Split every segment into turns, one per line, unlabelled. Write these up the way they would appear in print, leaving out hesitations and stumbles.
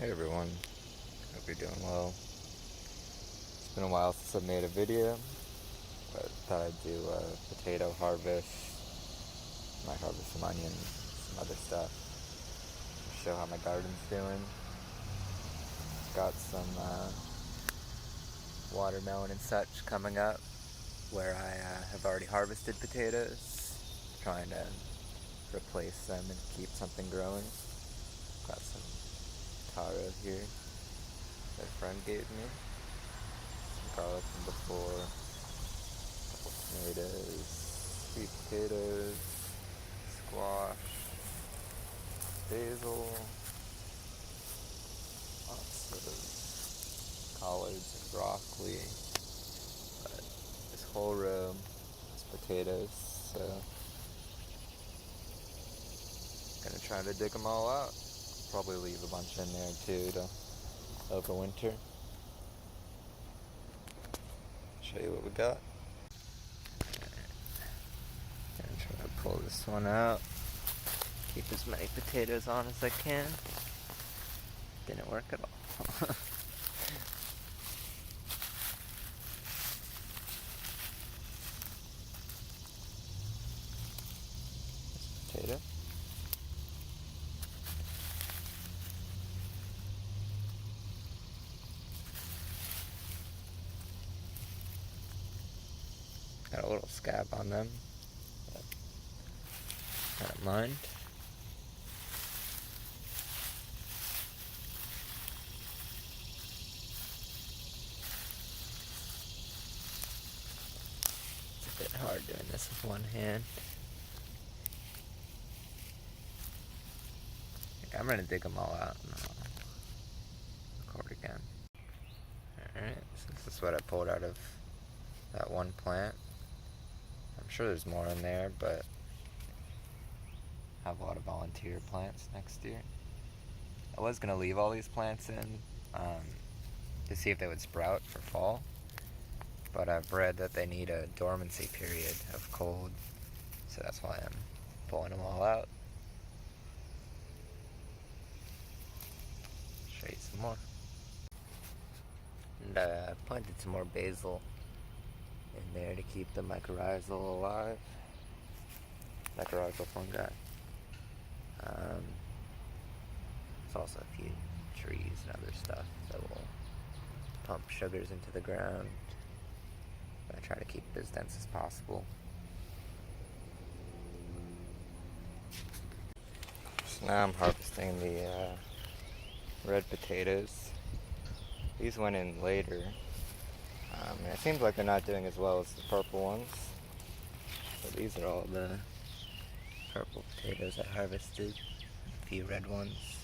Hey everyone, hope you're doing well. It's been a while since I made a video, but thought I'd do a potato harvest. Might harvest some onions, some other stuff. Show how my garden's doing. Got some watermelon and such coming up where I have already harvested potatoes. Trying to replace them and keep something growing. Got some taro here that a friend gave me. Some garlic from before. A couple tomatoes, sweet potatoes, squash, basil, lots of collards and broccoli. But this whole row is potatoes, so gonna try to dig them all out. Probably leave a bunch in there too to overwinter. Show you what we got. Gonna try to pull this one out. Keep as many potatoes on as I can. Didn't work at all. Potato. Got a little scab on them, but I don't mind. It's a bit hard doing this with one hand. I'm gonna dig them all out and I'll record again. Alright, so this is what I pulled out of that one plant. I'm sure there's more in there, but I have a lot of volunteer plants next year. I was gonna leave all these plants in to see if they would sprout for fall, but I've read that they need a dormancy period of cold, so that's why I'm pulling them all out. Show you some more. And I planted some more basil in there to keep the mycorrhizal alive. Mycorrhizal fungi. There's also a few trees and other stuff that will pump sugars into the ground. I try to keep it as dense as possible. So now I'm harvesting the red potatoes. These went in later. And it seems like they're not doing as well as the purple ones. So these are all the purple potatoes I harvested. A few red ones.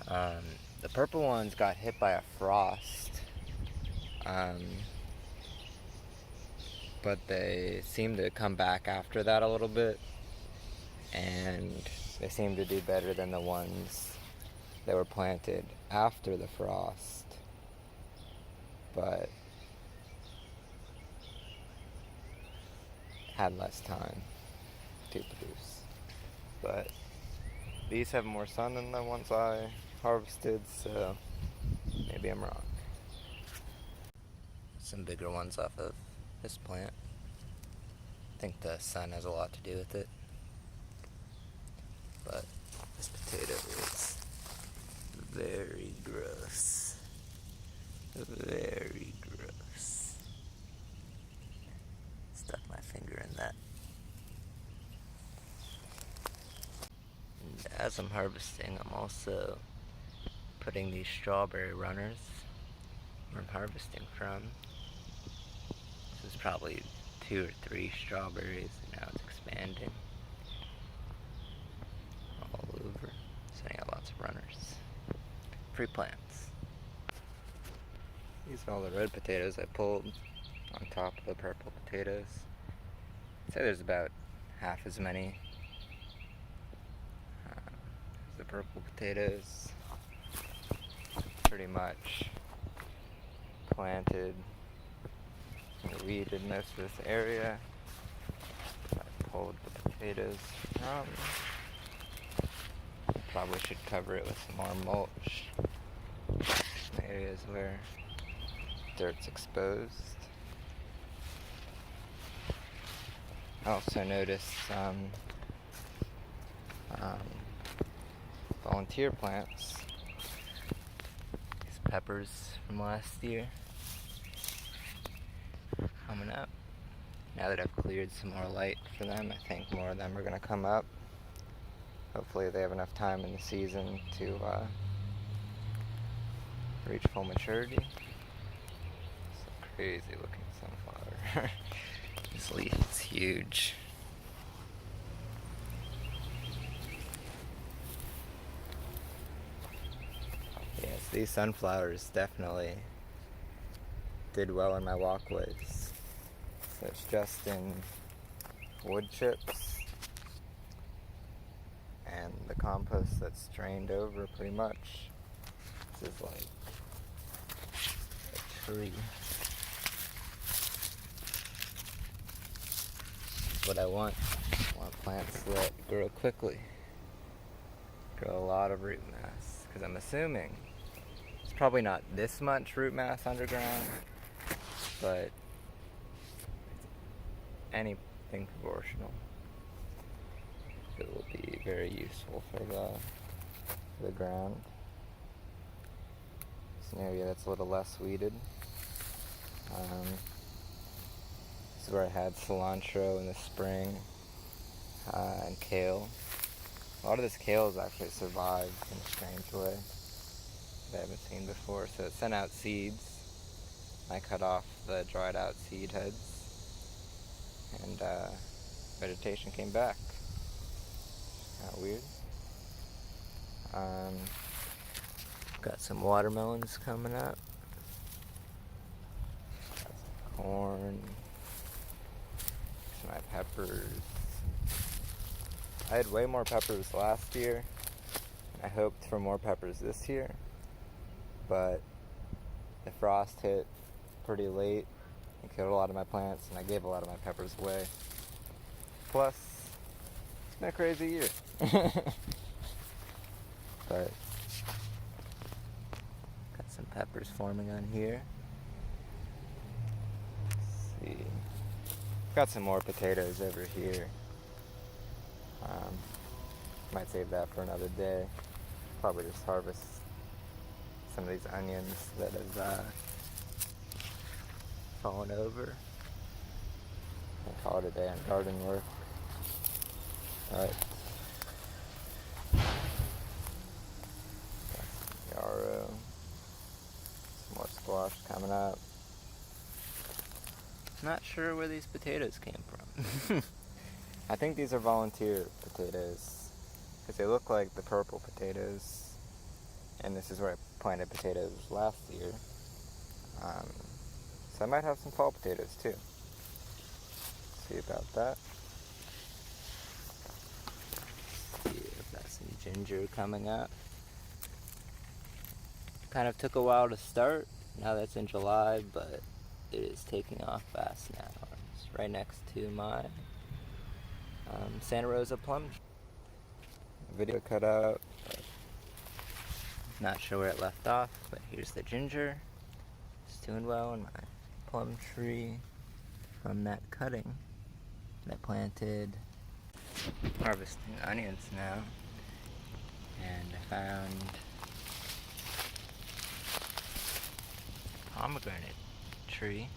The purple ones got hit by a frost. But they seem to come back after that a little bit. And they seem to do better than the ones that were planted after the frost. But had less time to produce. But these have more sun than the ones I harvested, so maybe I'm wrong. Some bigger ones off of this plant. I think the sun has a lot to do with it. But this potato is very gross. Very gross. Stuck my finger in that. And as I'm harvesting, I'm also putting these strawberry runners where I'm harvesting from. This is probably 2 or 3 strawberries, and now it's expanding all over. So I got lots of runners. Free plants. These are all the red potatoes I pulled on top of the purple potatoes. I'd say there's about half as many as the purple potatoes. Pretty much planted and weeded most of this area. I pulled the potatoes from. Probably should cover it with some more mulch in areas where dirt's exposed. I also noticed some volunteer plants. These peppers from last year coming up. Now that I've cleared some more light for them, I think more of them are going to come up. Hopefully they have enough time in the season to reach full maturity. It's a crazy looking sunflower. This leaf is huge. Yes, these sunflowers definitely did well in my walkways. So it's just in wood chips and the compost that's drained over pretty much. This is like a tree. What I want plants that grow quickly, grow a lot of root mass, because I'm assuming it's probably not this much root mass underground, but anything proportional. It will be very useful for the ground. It's an area that's a little less weeded. This is where I had cilantro in the spring and kale. A lot of this kale has actually survived in a strange way that I haven't seen before. So it sent out seeds. I cut off the dried out seed heads, and vegetation came back. Kind of weird. Got some watermelons coming up. Got some corn. Some of my peppers. I had way more peppers last year. I hoped for more peppers this year, but the frost hit pretty late and killed a lot of my plants, and I gave a lot of my peppers away. Plus, it's been a crazy year. But got some peppers forming on here. Let's see. Got some more potatoes over here. Might save that for another day. Probably just harvest some of these onions that have fallen over. I'll call it a day on garden work. Alright. Yarrow. Some more squash coming up. Not sure where these potatoes came from. I think these are volunteer potatoes, because they look like the purple potatoes, and this is where I planted potatoes last year. So I might have some fall potatoes too. See about that. See, I've got some ginger coming up. Kind of took a while to start, now that's in July, but it is taking off fast now. It's right next to my Santa Rosa plum. Video cut out. Not sure where it left off, but here's the ginger. It's doing well in my plum tree from that cutting that I planted. Harvesting onions now, and I found pomegranate tree.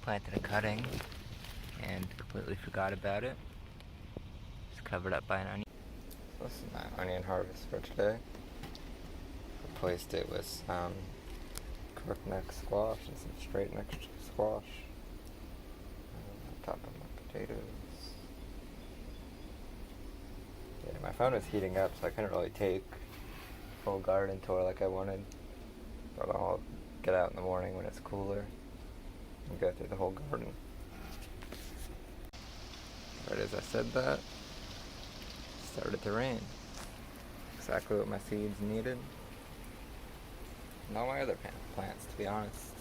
Planted a cutting and completely forgot about it. It's covered up by an onion. So this is my onion harvest for today. Replaced it with some crookneck squash and some straight neck squash. On top of my potatoes. Yeah, my phone was heating up, so I couldn't really take full garden tour like I wanted. But I'll get out in the morning when it's cooler and go through the whole garden. Right as I said that, it started to rain. Exactly what my seeds needed. And all my other plants, to be honest.